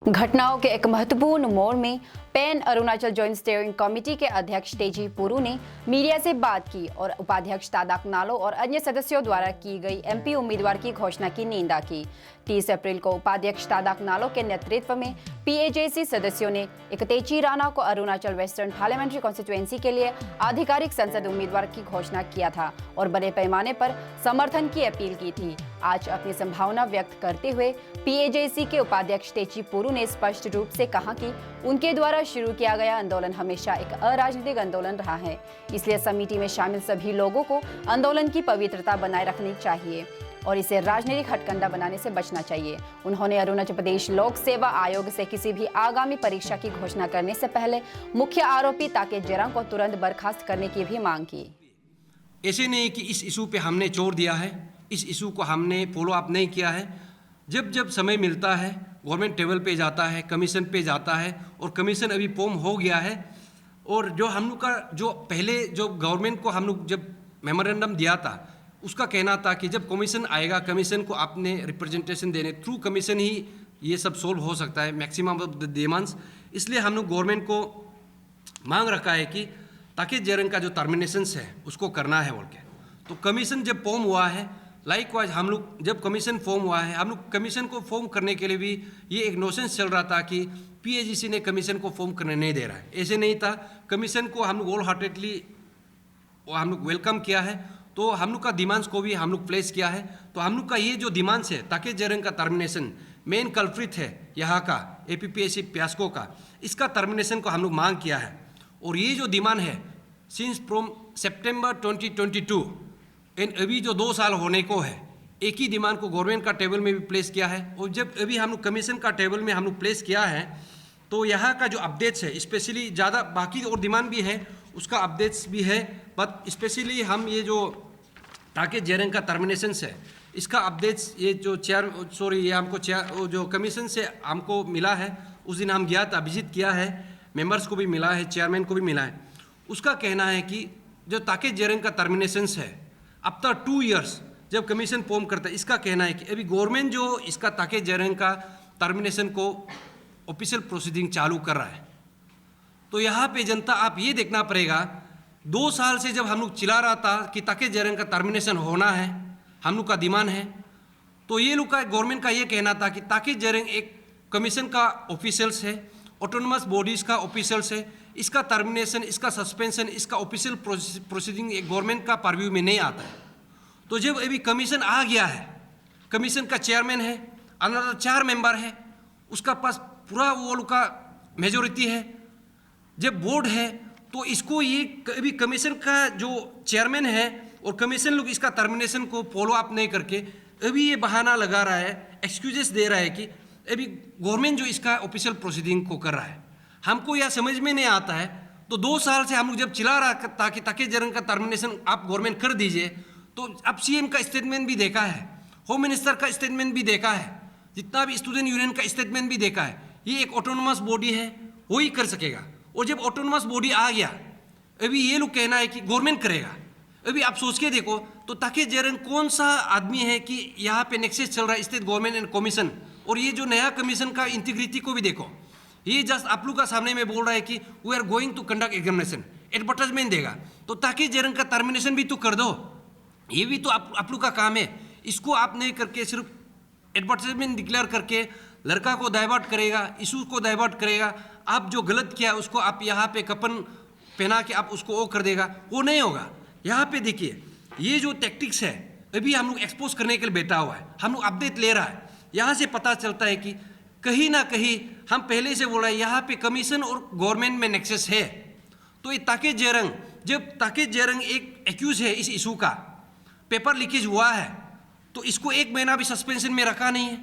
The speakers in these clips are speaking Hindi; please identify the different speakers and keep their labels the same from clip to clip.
Speaker 1: घटनाओं के एक महत्वपूर्ण मोड़ में pan Arunachal joint steering committee के अध्यक्ष तेजी पुरु ने मीडिया से बात की और उपाध्यक्ष तादाक नालो और अन्य सदस्यों द्वारा की गई एमपी उम्मीदवार की घोषणा की निंदा की। 30 अप्रैल को उपाध्यक्ष तादाक नालो के नेतृत्व में पीएजेसी सदस्यों ने एक तेची राणा को अरुणाचल वेस्टर्न पार्लियामेंट्री कॉन्स्टिट्यूएंसी के लिए आधिकारिक संसद उम्मीदवार की घोषणा किया था और बड़े पैमाने पर समर्थन की अपील की थी। आज अपनी संभावना व्यक्त करते हुए पीएजेसी के उपाध्यक्ष तेची पुरु ने स्पष्ट रूप से कहा कि उनके द्वारा शुरू किया गया आंदोलन हमेशा एक अराजनीतिक आंदोलन रहा है, इसलिए समिति में शामिल सभी लोगों को आंदोलन की पवित्रता बनाए रखनी चाहिए और इसे राजनीतिक हथकंडा बनाने से बचना चाहिए। उन्होंने अरुणाचल प्रदेश लोक सेवा आयोग से किसी भी आगामी परीक्षा की घोषणा करने से पहले मुख्य आरोपी ताके जेरंग को तुरंत बर्खास्त करने की भी मांग की।
Speaker 2: ऐसे नहीं कि इस इशू पे हमने छोड़ दिया है, इस इशू को हमने फॉलो अप नहीं किया है। जब जब समय मिलता है गवर्नमेंट टेबल पे जाता है, कमीशन पे जाता है और कमीशन अभी फॉर्म हो गया है। और जो हम लोग का जो पहले जो गवर्नमेंट को हम लोग जब मेमोरेंडम दिया था उसका कहना था कि जब कमीशन आएगा कमीशन को आपने रिप्रेजेंटेशन देने, थ्रू कमीशन ही ये सब सोल्व हो सकता है मैक्सिमम ऑफ द डिमांड्स। इसलिए हम लोग गवर्नमेंट को मांग रखा है कि ताकि जेरंग का जो टर्मिनेशंस है उसको करना है बोल के। तो कमीशन जब फॉर्म हुआ है, लाइकवाइज हम लोग जब कमीशन फॉर्म हुआ है, हम लोग कमीशन को फॉर्म करने के लिए भी ये एक नोशंस चल रहा था कि पीएजीसी ने कमीशन को फॉर्म करने नहीं दे रहा है। ऐसे नहीं था, कमीशन को हम लोग होल हार्टेडली हम लोग वेलकम किया है। तो हम लोग का डिमांड्स को भी हम लोग प्लेस किया है। तो हम लोग का ये जो डिमांड्स है ताकि जेरंग का टर्मिनेशन मेन कल्प्रिट है यहाँ का एपीपीएससी प्यास्को का, इसका टर्मिनेशन को हम लोग मांग किया है। और ये जो डिमांड है सिंस फ्रॉम सितंबर 2022 एंड अभी जो 2 साल होने को है, एक ही डिमांड को गवर्नमेंट का टेबल में भी प्लेस किया है। और जब अभी हम लोग कमीशन का टेबल में हम लोग प्लेस किया है तो यहाँ का जो अपडेट्स है स्पेशली ज़्यादा बाकी और डिमांड भी है उसका अपडेट्स भी है, बट स्पेशली हम ये जो ताकि जेरंग का टर्मिनेशन है इसका अपडेट्स ये जो ये हमको जो कमीशन से हमको मिला है, उस दिन हम गया था, विजिट किया है, मेंबर्स को भी मिला है, चेयरमैन को भी मिला है। उसका कहना है कि जो ताकि जेरंग का टर्मिनेशन है आफ्टर 2 इयर्स जब कमीशन फॉर्म करता है, इसका कहना है कि अभी गवर्नमेंट जो इसका ताकि जेरंग का टर्मिनेशन को ऑफिशियल प्रोसीडिंग चालू कर रहा है। तो यहाँ पे जनता आप ये देखना पड़ेगा, 2 साल से जब हम लोग चिल्ला रहा था कि ताकि जेरंग का टर्मिनेशन होना है, हम लोग का डिमांड है, तो ये लोग का गवर्नमेंट का ये कहना था कि ताकि जेरंग एक कमीशन का ऑफिशियल्स है, ऑटोनमस बॉडीज़ का ऑफिशियल्स है, इसका टर्मिनेशन, इसका सस्पेंशन, इसका ऑफिशियल प्रोसीडिंग एक गवर्नमेंट का परव्यू में नहीं आता है। तो जब अभी कमीशन आ गया है, कमीशन का चेयरमैन है, अनदर 4 मेंबर है, उसका पास पूरा वो लोग का मेजोरिटी है, जब बोर्ड है, तो इसको ये अभी कमीशन का जो चेयरमैन है और कमीशन लोग इसका टर्मिनेशन को फॉलो अप नहीं करके अभी ये बहाना लगा रहा है, एक्सक्यूजेस दे रहा है कि अभी गवर्नमेंट जो इसका ऑफिशियल प्रोसीडिंग को कर रहा है। हमको यह समझ में नहीं आता है। तो 2 साल से हम लोग जब चिल्ला रहा था कि ताकि जेरंग का टर्मिनेशन आप गवर्नमेंट कर दीजिए, तो अब सीएम का स्टेटमेंट भी देखा है, होम मिनिस्टर का स्टेटमेंट भी देखा है, जितना भी स्टूडेंट यूनियन का स्टेटमेंट भी देखा है। ये एक ऑटोनोमस बॉडी है, वो ही कर सकेगा। और जब ऑटोनोमस बॉडी आ गया, अभी ये लोग कहना है कि गवर्नमेंट करेगा। अभी आप सोच के देखो तो ताकि जेरंग कौन सा आदमी है कि यहाँ पे नेक्सेस चल रहा है स्टेट गवर्नमेंट एंड कमीशन। और ये जो नया कमीशन का इंटीग्रिटी को भी देखो, ये जस्ट आप लोग का सामने में बोल रहा है कि we are going to conduct examination, advertisement देगा। तो ताकि जेरंग का टर्मिनेशन भी तो कर दो, ये भी तो आप लोग का काम है। इसको आप नहीं करके सिर्फ एडवर्टाइजमेंट डिक्लेयर करके लड़का को डाइवर्ट करेगा, इशू को डाइवर्ट करेगा। आप जो गलत किया उसको आप यहाँ पे कपन पहना के आप उसको वो कर देगा, वो नहीं होगा। यहाँ पे देखिए ये जो टैक्टिक्स है अभी हम लोग एक्सपोज करने के लिए बैठा हुआ है, हम लोग अपडेट ले रहा है। यहाँ से पता चलता है कि कहीं ना कहीं हम पहले से बोल रहे हैं यहाँ पे कमीशन और गवर्नमेंट में नेक्सस है। तो ये ताकि जेरंग, जब ताकि जेरंग एक एक्यूज है इस इशू का, पेपर लीकेज हुआ है, तो इसको 1 महीना भी सस्पेंशन में रखा नहीं है।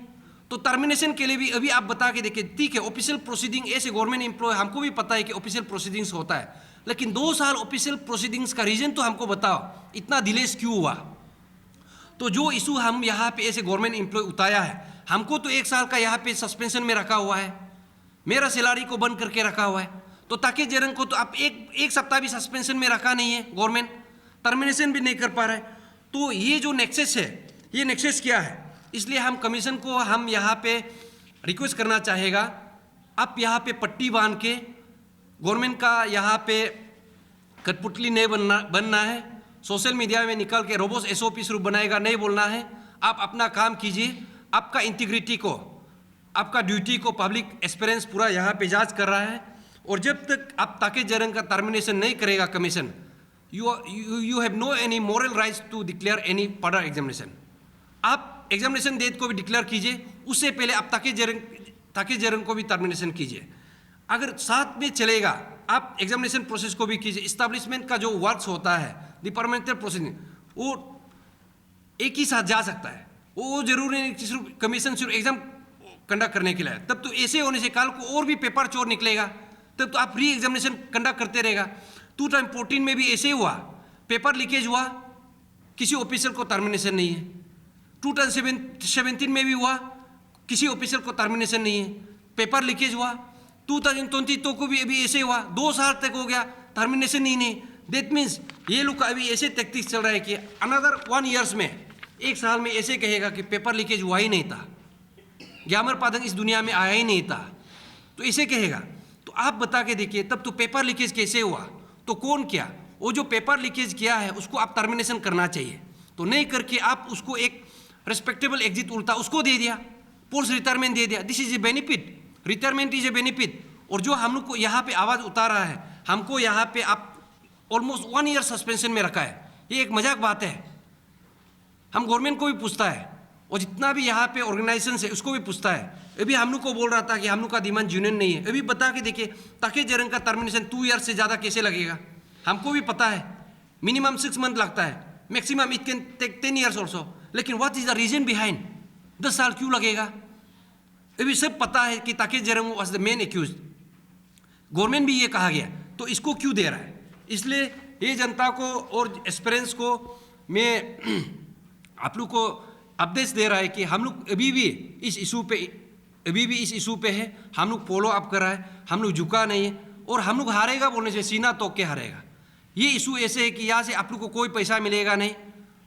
Speaker 2: तो टर्मिनेशन के लिए भी अभी आप बता के देखिए, ठीक है ऑफिशियल प्रोसीडिंग ऐसे गवर्नमेंट एम्प्लॉय, हमको भी पता है कि ऑफिशियल प्रोसीडिंग्स होता है, लेकिन 2 साल ऑफिशियल प्रोसीडिंग्स का रीजन तो हमको बताओ, इतना डिलेस क्यों हुआ। तो जो इशू हम यहाँ पे ऐसे गवर्नमेंट एम्प्लॉय उतारा है, हमको तो 1 साल का यहाँ पे सस्पेंशन में रखा हुआ है, मेरा सैलरी को बंद करके रखा हुआ है। तो ताकि जेरंग को तो आप एक सप्ताह भी सस्पेंशन में रखा नहीं है, गवर्नमेंट टर्मिनेशन भी नहीं कर पा रहा है। तो ये जो नेक्सेस है, ये नेक्सेस क्या है, इसलिए हम कमीशन को हम यहाँ पे रिक्वेस्ट करना चाहेगा आप यहाँ पे पट्टी बांध के गवर्नमेंट का यहाँ पे कठपुतली नहीं बनना है, सोशल मीडिया में निकल के रोबोस SOP सिर्फ बनाएगा नहीं बोलना है। आप अपना काम कीजिए, आपका इंटीग्रिटी को, आपका ड्यूटी को पब्लिक एक्सपीरियंस पूरा यहाँ पे जांच कर रहा है। और जब तक आप ताके जरंग का टर्मिनेशन नहीं करेगा commission, you have no any moral rights to declare any further examination. आप एग्जामिनेशन डेट को भी डिक्लेयर कीजिए, उससे पहले आप ताके जरंग को भी टर्मिनेशन कीजिए। अगर साथ में चलेगा, आप एग्जामिनेशन प्रोसेस को भी कीजिए। इस्टेब्लिशमेंट का जो वर्क्स होता है, डिपार्टमेंटल प्रोसीडिंग, वो एक ही साथ जा सकता है। वो जरूरी नहीं कि सिर्फ कमीशन सिर्फ एग्जाम कंडक्ट करने के लिए। तब तो ऐसे होने से कल को और भी पेपर चोर निकलेगा, तब तो आप री एग्जामिनेशन कंडक्ट करते रहेगा। 2014 में भी ऐसे हुआ, पेपर लीकेज हुआ, किसी ऑफिसर को टर्मिनेशन नहीं है। 2017 में भी हुआ, किसी ऑफिसर को टर्मिनेशन नहीं है, पेपर लीकेज हुआ। 2022 को भी अभी ऐसे हुआ, 2 साल तक हो गया, टर्मिनेशन ही नहीं। दैट मीन्स ये लोग का अभी ऐसे टैक्टिक्स चल रहा है कि अनदर 1 ईयर्स में, 1 साल में ऐसे कहेगा कि पेपर लीकेज हुआ ही नहीं था, ग्यामर पादंग इस दुनिया में आया ही नहीं था, तो ऐसे कहेगा। तो आप बता के देखिए, तब तो पेपर लीकेज कैसे हुआ, तो कौन किया? वो जो पेपर लीकेज किया है उसको आप टर्मिनेशन करना चाहिए, तो नहीं करके आप उसको एक रेस्पेक्टेबल एग्जिट उल्टा उसको दे दिया, पोस्ट रिटायरमेंट दे दिया। This is a benefit, retirement is a benefit. और जो हम लोग को यहाँ पे आवाज़ उतारा है, हमको यहाँ पे आप ऑलमोस्ट 1 ईयर सस्पेंशन में रखा है, ये एक मजाक बात है। हम गवर्नमेंट को भी पूछता है और जितना भी यहाँ पे ऑर्गेनाइजेशन है उसको भी पूछता है। अभी हम लोग को बोल रहा था कि हम लोग का डिमांड यूनियन नहीं है। अभी बता के देखिए, ताके जरंग का टर्मिनेशन 2 ईयर से ज़्यादा कैसे लगेगा? हमको भी पता है मिनिमम 6 मंथ लगता है, maximum it can take 10 years also. लेकिन what is the reason behind? 10 साल क्यों लगेगा? अभी सब पता है कि ताके जरंग was the main accuse, government भी ये कहा गया, तो इसको क्यों दे रहा है? इसलिए ये जनता को और एक्सपीरियंस को मैं आप लोग को अपडेट्स दे रहा है कि हम लोग अभी भी इस इशू पे है, हम लोग फॉलो अप कर रहा है, हम लोग झुका नहीं है। और हम लोग हारेगा बोलने से सीना तोड़ के हारेगा। ये इशू ऐसे है कि यहाँ से आप लोग को कोई पैसा मिलेगा नहीं।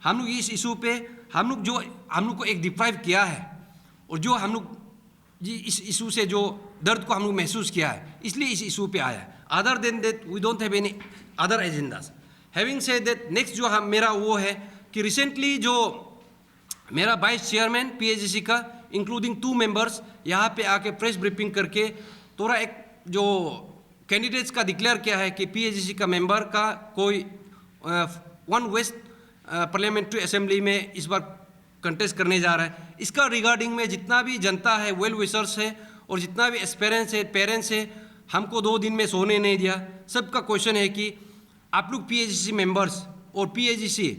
Speaker 2: हम लोग इस इशू पे हम लोग को एक डिप्राइव किया है, और जो हम लोग इस इशू से जो दर्द को हम लोग महसूस किया है, इसलिए इस इशू पे आया है। Other than that we don't have any other agendas. Having said that, next जो मेरा वो है कि रिसेंटली जो मेरा वाइस चेयरमैन PAGC का इंक्लूडिंग 2 मेंबर्स यहाँ पे आके प्रेस ब्रीफिंग करके थोड़ा एक जो कैंडिडेट्स का डिक्लेयर किया है कि PAGC का मेंबर का कोई 1 वेस्ट पार्लियामेंट्री असेंबली में इस बार कंटेस्ट करने जा रहा है। इसका रिगार्डिंग में जितना भी जनता है, वेल विशर्स है और जितना भी एस्पेरेंट्स है, पेरेंट्स है, हमको 2 दिन में सोने नहीं दिया। सबका क्वेश्चन है कि आप लोग PAGC मेंबर्स और PAGC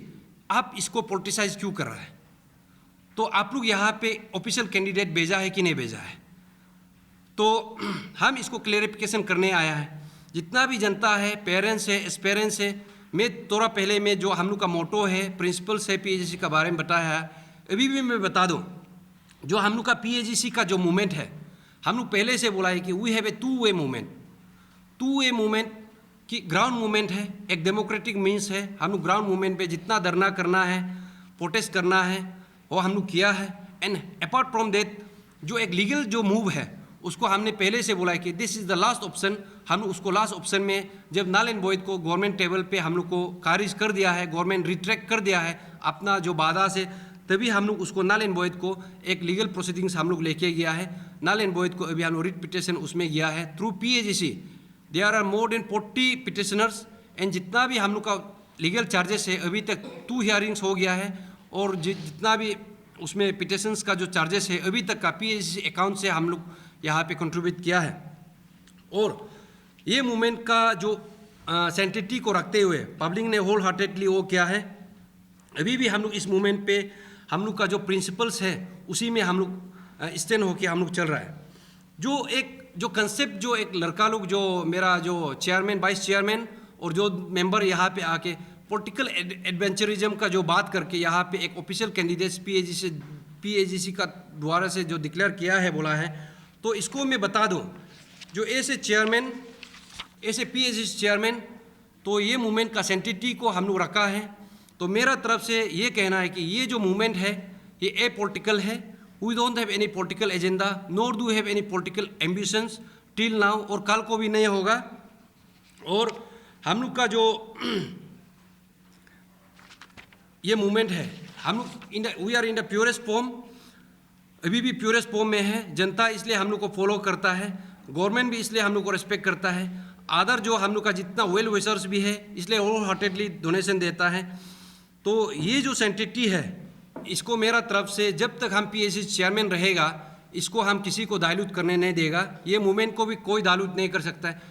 Speaker 2: आप इसको पोलिटिसाइज क्यों कर रहा है? तो आप लोग यहाँ पे ऑफिशियल कैंडिडेट भेजा है कि नहीं भेजा है? तो हम इसको क्लेरिफिकेशन करने आया है। जितना भी जनता है, पेरेंट्स है, एस्पेरेंट्स है, मैं थोड़ा पहले में जो हम लोग का मोटो है, प्रिंसिपल्स है PAGC का बारे में बताया है, अभी भी मैं बता दूं, जो हम लोग का PAGC का जो मूवमेंट है, हम लोग पहले से बोला है कि वी हैव ए 2-वे मूवमेंट कि ग्राउंड मूवमेंट है, एक डेमोक्रेटिक मीन्स है। हम लोग ग्राउंड मूवमेंट पे जितना धरना करना है, प्रोटेस्ट करना है, वो हम लोग किया है। एंड अपार्ट फ्रॉम दैट, जो एक लीगल जो मूव है, उसको हमने पहले से बोला है कि this is the last option. हम लोग उसको लास्ट ऑप्शन में जब नल एंड वॉइड को गवर्नमेंट टेबल पे हम लोग को खारिज कर दिया है, गवर्नमेंट रिट्रैक्ट कर दिया है अपना जो वादा से, तभी हम लोग उसको नल एंड वॉइड को एक लीगल प्रोसीडिंग्स हम लोग लेके गया है। नल एंड वॉइड को अभी हम लोग रिट पिटिशन उसमें गया है through PAGC। There are more than 40 petitioners and जितना भी हम लोग का लीगल चार्जेस है, अभी तक 2 हियरिंग्स हो गया है, और जितना भी उसमें पिटिशंस का जो चार्जेस है अभी तक का PAGC अकाउंट से हम लोग यहाँ पे कंट्रीब्यूट किया है। और ये मूवमेंट का जो सेंटिटी को रखते हुए पब्लिक ने होल हार्टेडली वो किया है। अभी भी हम लोग इस मूवमेंट पे हम लोग का जो प्रिंसिपल्स है उसी में हम लोग स्टैंड होके हम लोग चल रहा है। जो कंसेप्ट जो एक लड़का लोग, जो मेरा जो चेयरमैन, वाइस चेयरमैन और जो मेंबर यहाँ पे आके पॉलिटिकल एडवेंचरिज्म का जो बात करके यहाँ पे एक ऑफिशियल कैंडिडेट्स PAGC का द्वारा से जो डिक्लेयर किया है, बोला है, तो इसको मैं बता दूं, जो ऐसे PAGC चेयरमैन, तो ये मूवमेंट का सेंटिटी को हम लोग रखा है। तो मेरा तरफ से ये कहना है कि ये जो मूवमेंट है ये ए पॉलिटिकल है। We don't have any political agenda, nor do have any political ambitions, till now, और कल को भी नहीं होगा। और हम लोग का जो ये मूवमेंट है, हम लोग we are in the purest form, अभी भी प्योरेस्ट फॉर्म में है। जनता इसलिए हम लोग को फॉलो करता है, गवर्नमेंट भी इसलिए हम लोग को रिस्पेक्ट करता है, अदर जो हम लोग का जितना वेल विशर्स भी है इसलिए होल हार्टेडली डोनेशन देता है। तो ये जो सेंटिटी है इसको मेरा तरफ से जब तक हम पीएसी चेयरमैन रहेगा इसको हम किसी को डाइल्यूट करने नहीं देगा, ये मूवमेंट को भी कोई डाइल्यूट नहीं कर सकता है।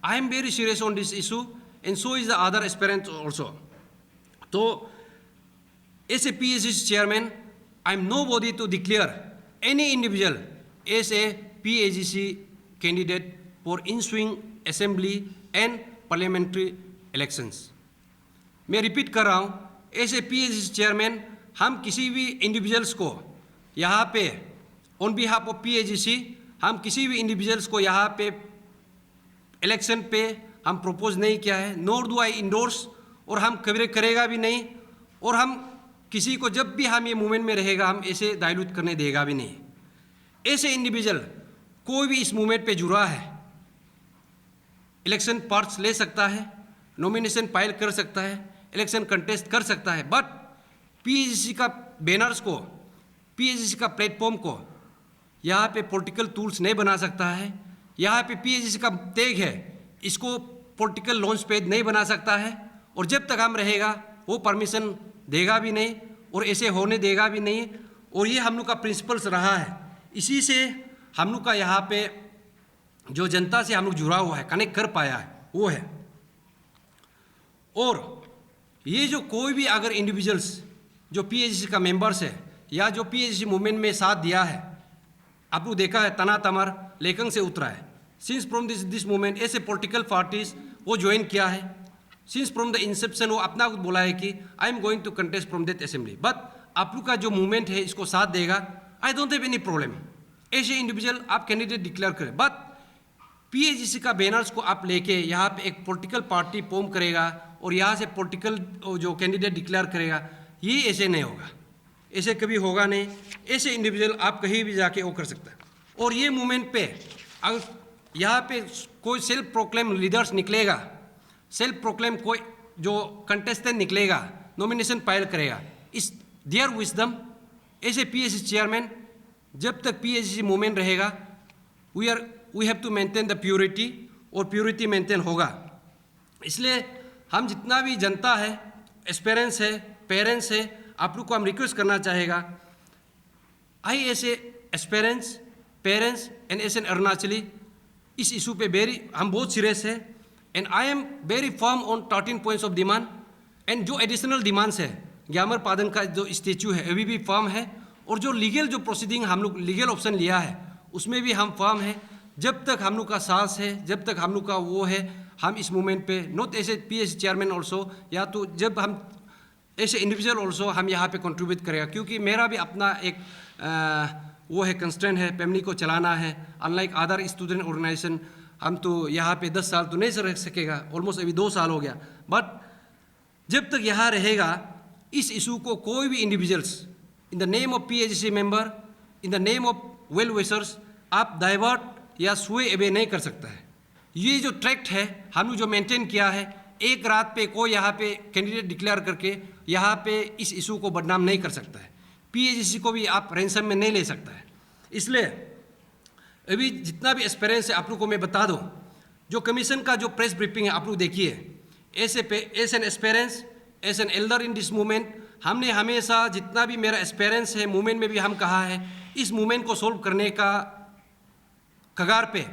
Speaker 2: I am very serious on this issue and so is the other aspirants also. तो as a PAC chairman I am nobody to declare any individual as a PAGC candidate for ensuing assembly and parliamentary elections। मैं रिपीट कर रहा हूँ, एज ए PAGC चेयरमैन हम किसी भी इंडिविजुअल्स को यहाँ पे ऑन बिहाफ ऑफ PAGC हम किसी भी इंडिविजुअल्स को यहाँ पे इलेक्शन पे हम प्रपोज नहीं किया है, नोर डू आई इंडोर्स, और हम कभी करेगा भी नहीं। और हम किसी को जब भी हम ये मूवमेंट में रहेगा हम ऐसे डाइल्यूट करने देगा भी नहीं। ऐसे इंडिविजुअल कोई भी इस मूवमेंट पे जुड़ा है इलेक्शन पार्ट्स ले सकता है, नॉमिनेशन फाइल कर सकता है, इलेक्शन कंटेस्ट कर सकता है, बट पीएजीसी का बैनर्स को, पीएजीसी का प्लेटफॉर्म को यहाँ पे पॉलिटिकल टूल्स नहीं बना सकता है। यहाँ पे पीएजीसी का टैग है, इसको पॉलिटिकल लॉन्च पेज नहीं बना सकता है। और जब तक हम रहेगा वो परमिशन देगा भी नहीं और ऐसे होने देगा भी नहीं। और ये हम लोग का प्रिंसिपल्स रहा है, इसी से हम लोग का यहाँ पे जो जनता से हम लोग जुड़ा हुआ है, कनेक्ट कर पाया है वो है। और ये जो कोई भी अगर इंडिविजुअल्स जो पीएजीसी का मेंबर्स है या जो पीएजीसी मूवमेंट में साथ दिया है, आप लोग देखा है तना तमर लेकंग से उतरा है, सिंस फ्रॉम दिस मूवमेंट ऐसे पॉलिटिकल पार्टीज वो ज्वाइन किया है, सिंस फ्रॉम द इंसेप्शन वो अपना कुछ बोला है कि I am going to contest from that assembly. But आप लोग का जो मूवमेंट है इसको साथ देगा, I don't have any problem. ऐसे इंडिविजुअल आप कैंडिडेट डिक्लेयर करें, बट पीएजीसी का बैनर्स को आप लेके यहाँ पे एक पॉलिटिकल पार्टी फॉर्म करेगा और यहाँ से पॉलिटिकल जो कैंडिडेट डिक्लेयर करेगा, ये ऐसे नहीं होगा, ऐसे कभी होगा नहीं। ऐसे इंडिविजुअल आप कहीं भी जाके वो कर सकता है। और ये मूवमेंट पे अगर यहाँ पे कोई सेल्फ प्रोक्लेम लीडर्स निकलेगा, सेल्फ प्रोक्लेम कोई जो कंटेस्टेंट निकलेगा, नॉमिनेशन फाइल करेगा, इस their wisdom as a PAGC chairman जब तक पीएजीसी मूवमेंट रहेगा we have to maintain the purity, और प्योरिटी मेंटेन होगा। इसलिए हम जितना भी जनता है, एस्पेरेंट्स है, पेरेंट्स है, आप लोग को हम रिक्वेस्ट करना चाहेगा, I S A aspirants, parents and S N Arunachali इस इशू पे हम बहुत सीरियस है and I am very firm on 13 points of demand. And जो एडिशनल डिमांड्स है, ग्यामर पादन का जो स्टेचू है अभी भी फर्म है, और जो लीगल जो प्रोसीडिंग हम लोग लीगल ऑप्शन लिया है उसमें भी हम फर्म है। जब तक हम लोग का सांस है, जब तक हम लोग का वो है, हम इस मूवमेंट पे not as a PAGC chairman also, या तो जब हम ऐसे इंडिविजुअल ऑल्सो हम यहाँ पे कंट्रीब्यूट करेगा, क्योंकि मेरा भी अपना एक वो है कंस्ट्रेंट है, फैमिली को चलाना है। अनलाइक अदर स्टूडेंट ऑर्गेनाइजेशन हम तो यहाँ पे 10 साल तो नहीं रह सकेगा, ऑलमोस्ट अभी 2 साल हो गया। बट जब तक यहाँ रहेगा इस इशू को कोई भी individuals in the name of PAGC member, in the name of well wishers आप डाइवर्ट या स्वे अवे नहीं कर सकता है। ये जो ट्रैक्ट है हम लोग जो मेंटेन किया है, एक रात पे कोई यहाँ पे कैंडिडेट डिक्लेयर करके यहाँ पे इस इशू को बदनाम नहीं कर सकता है, पीएजीसी को भी आप रैंसम में नहीं ले सकता है। इसलिए अभी जितना भी एक्सपीरियंस है आप लोग को मैं बता दूं, जो कमीशन का जो प्रेस ब्रीफिंग है आप लोग देखिए, as an experience, as an elder in this movement, हमने हमेशा जितना भी मेरा एक्सपीरियंस है मूवमेंट में भी हम कहा है, इस मूवमेंट को सोल्व करने का कगार पे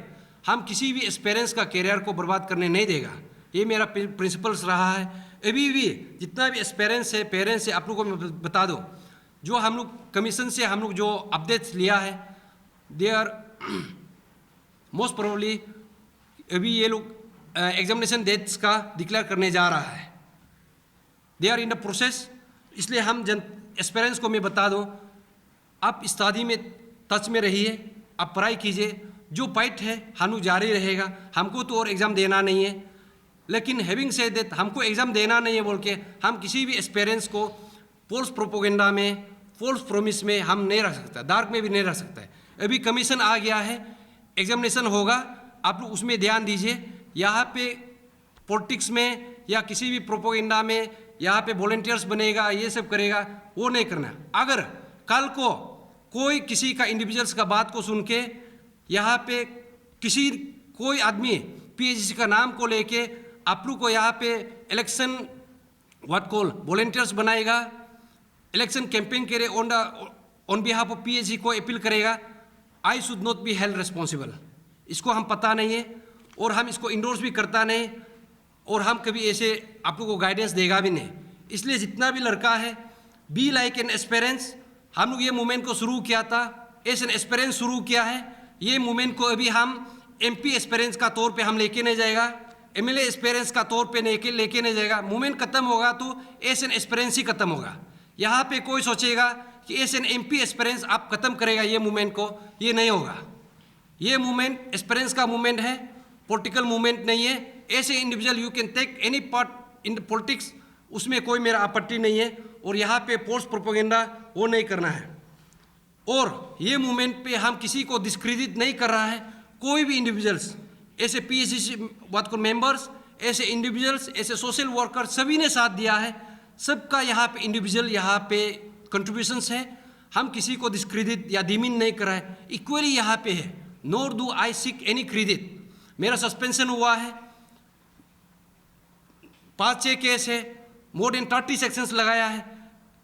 Speaker 2: हम किसी भी एक्सपीरियंस का कैरियर को बर्बाद करने नहीं देगा। ये मेरा प्रिंसिपल्स रहा है। अभी भी जितना भी एक्सपीरियंस है, पेरेंट्स है, आप लोगों को मैं बता दूं, जो हम लोग कमीशन से हम लोग जो अपडेट्स लिया है, दे आर मोस्ट प्रोबेबली अभी ये लोग एग्जामिनेशन डेट्स का डिक्लेयर करने जा रहा है, they are in the process. इसलिए हम एक्सपीरियंस को मैं बता दूं, आप स्टडी में टच में रहिए, आप पढ़ाई कीजिए, जो फाइट है हम लोग जारी रहेगा। हमको तो और एग्ज़ाम देना नहीं है, लेकिन हैविंग सेड दैट हमको एग्ज़ाम देना नहीं है बोल के हम किसी भी एक्सपीरियंस को फॉल्स प्रोपोगेंडा में, फॉल्स प्रॉमिस में हम नहीं रख सकता, डार्क में भी नहीं रख सकता है। अभी कमीशन आ गया है, एग्जामिनेशन होगा, आप लोग उसमें ध्यान दीजिए। यहाँ पे पॉलिटिक्स में या किसी भी प्रोपोगेंडा में यहाँ पे वॉलंटियर्स बनेगा, ये सब करेगा, वो नहीं करना। अगर कल को कोई किसी का इंडिविजुअल्स का बात को सुन के यहाँ पे कोई आदमी पीएचसी का नाम को लेके आप लोग को यहाँ पे इलेक्शन वॉलंटियर्स बनाएगा, इलेक्शन कैंपेन के लिए ऑन बिहाफ ऑफ पीएचसी को अपील करेगा, I should not be held responsible. इसको हम पता नहीं है और हम इसको इंडोर्स भी करता नहीं और हम कभी ऐसे आप लोगों को गाइडेंस देगा भी नहीं। इसलिए जितना भी लड़का है, बी लाइक एन एस्पेरेंस। हम लोग ये मूवमेंट को शुरू किया था, एस एन एस्पेरेंस शुरू किया है। ये मूवमेंट को अभी हम एमपी एस्पेरेंस का तौर पे हम लेके नहीं जाएगा, एमएलए एस्पेरेंस का तौर पे लेके नहीं जाएगा। मूवमेंट खत्म होगा तो एस एन एस्पेरेंस ही खत्म होगा। यहाँ पे कोई सोचेगा कि एस एन एमपी एस्पेरेंस आप खत्म करेगा ये मूवमेंट को, ये नहीं होगा। ये मूवमेंट एस्पेरेंस का मूवमेंट है, पॉलिटिकल मूवमेंट नहीं है। ऐसे individual you can take any part in politics, उसमें कोई मेरा आपत्ति नहीं है। और यहाँ पे पोस्ट प्रोपोगेंडा वो नहीं करना है। और ये मूवमेंट पे हम किसी को डिस्क्रेडिट नहीं कर रहा है। कोई भी इंडिविजुअल्स, ऐसे पीएचसी मेंबर्स, ऐसे इंडिविजुअल्स, ऐसे सोशल वर्कर, सभी ने साथ दिया है। सबका यहाँ पे इंडिविजुअल यहाँ पे कंट्रीब्यूशंस है। हम किसी को डिस्क्रेडिट या डिमीन नहीं कर रहे हैं, इक्वली यहाँ पे है। Nor do I seek any credit. मेरा सस्पेंशन हुआ है, 5-6 केस है, मोर देन 30 सेक्शंस लगाया है।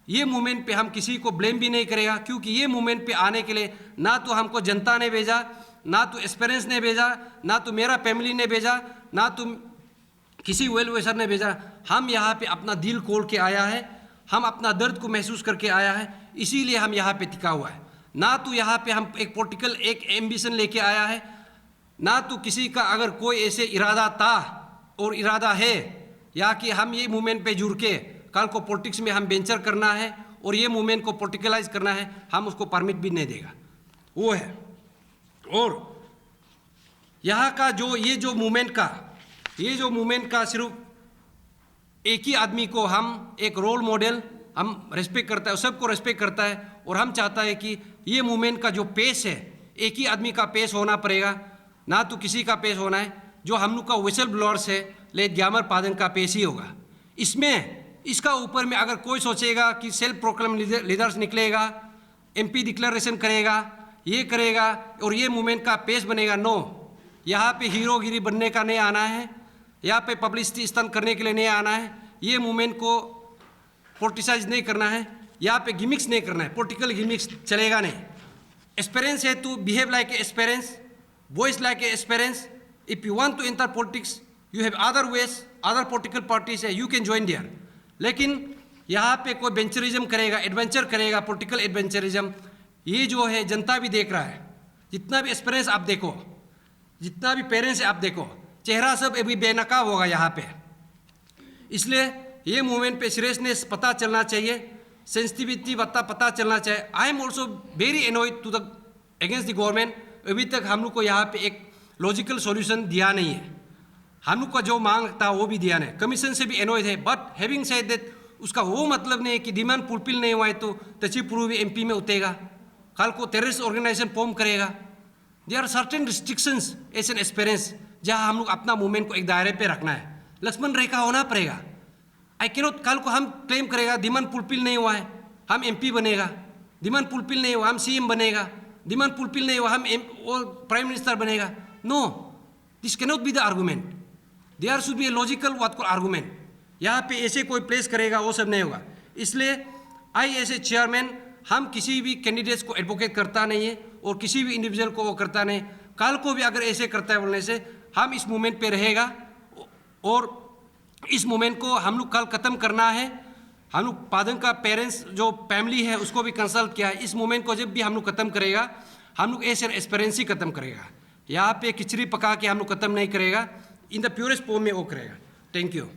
Speaker 2: ये मूवमेंट पे हम किसी को ब्लेम भी नहीं करेगा, क्योंकि ये मूवमेंट पे आने के लिए ना तो हमको जनता ने भेजा, ना तो एस्पेरेंस ने भेजा, ना तो मेरा फैमिली ने भेजा, ना तो किसी वेल विशर ने भेजा। हम यहाँ पे अपना दिल खोल के आया है, हम अपना दर्द को महसूस करके आया है, इसीलिए हम यहाँ पे टिका हुआ है। ना तो यहाँ पे हम एक पॉलिटिकल एक एम्बिशन लेके आया है, ना तो किसी का अगर कोई ऐसे इरादा था और इरादा है या कि हम ये मूवमेंट पे जुड़ के कल को पॉलिटिक्स में हम वेंचर करना है और ये मूवमेंट को पॉलिटिकलाइज करना है, हम उसको परमिट भी नहीं देगा, वो है। और यहाँ का ये जो मूवमेंट का सिर्फ एक ही आदमी को हम एक रोल मॉडल हम रेस्पेक्ट करता है, सबको रेस्पेक्ट करता है। और हम चाहता है कि ये मूवमेंट का जो पेस है, एक ही आदमी का पेस होना पड़ेगा, ना तो किसी का पेस होना है। जो हम लोग का विसल ब्लोअर्स है, लेट ग्यामर पादन का पेश ही होगा। इसका ऊपर में अगर कोई सोचेगा कि सेल्फ प्रोक्लेम लीडर्स निकलेगा, एमपी डिक्लेरेशन करेगा, ये करेगा और ये मूवमेंट का पेश बनेगा, नो। यहाँ पे हीरोगिरी बनने का नहीं आना है, यहाँ पे पब्लिसिटी स्टंट करने के लिए नहीं आना है, ये मूवमेंट को पोलिटिसाइज नहीं करना है, यहाँ पे गिमिक्स नहीं करना है, पॉलिटिकल गिमिक्स चलेगा नहीं। एक्सपीरियंस है तो behave like a experience, voice like a experience. If you want to enter politics, you have other ways, other political parties है, यू कैन ज्वाइन देयर। लेकिन यहाँ पे कोई वेंचरिज्म करेगा, एडवेंचर करेगा, पॉलिटिकल एडवेंचरिज्म, ये जो है जनता भी देख रहा है। जितना भी एक्सपीरियंस आप देखो, जितना भी पेरेंट्स आप देखो, चेहरा सब अभी बेनकाब होगा यहाँ पे। इसलिए ये मूवमेंट पे सीरियसनेस पता चलना चाहिए, सेंसिटिविटी पता चलना चाहिए। I am also very annoyed to the against the government. अभी तक हम लोग को यहाँ पे एक लॉजिकल सॉल्यूशन दिया नहीं है, हम लोग का जो मांग था वो भी दिया नहीं। कमीशन से भी एनॉयड है, बट हैविंग सेड दैट उसका वो मतलब नहीं है कि डिमांड फुलफिल नहीं हुआ है तो तचिपुरु भी एमपी में उठेगा, कल को टेररिस्ट ऑर्गेनाइजेशन फॉर्म करेगा। There are certain restrictions as an experience, जहाँ हम लोग अपना मूवमेंट को एक दायरे पे रखना है, लक्ष्मण रेखा होना पड़ेगा। आई कैनॉट कल को हम क्लेम करेगा डिमांड फुलफिल नहीं हुआ है, हम एमपी बनेगा, डिमांड फुलफिल नहीं हुआ हम सीएम बनेगा, डिमांड फुलफिल नहीं हुआ हम प्राइम मिनिस्टर बनेगा। No, this cannot be the argument. There should be a logical argument. यहाँ पे ऐसे कोई प्लेस करेगा वो सब नहीं होगा। इसलिए आई एज ए चेयरमैन, हम किसी भी कैंडिडेट्स को एडवोकेट करता नहीं है और किसी भी इंडिविजुअल को वो करता नहीं। कल को भी अगर ऐसे करता है बोलने से हम इस मूवमेंट पे रहेगा और इस मूवमेंट को हम लोग कल ख़त्म करना है। हम लोग पादन का पेरेंट्स जो फैमिली है उसको भी कंसल्ट किया है। इस मूवमेंट को जब भी हम लोग ख़त्म करेगा, हम लोग ऐसे एक्सपीरियंस ही ख़त्म करेगा। यहाँ पे खिचड़ी पका के हम लोग ख़त्म नहीं करेगा, इन द प्योरेस्ट फॉर्म में वो करेगा। Thank you.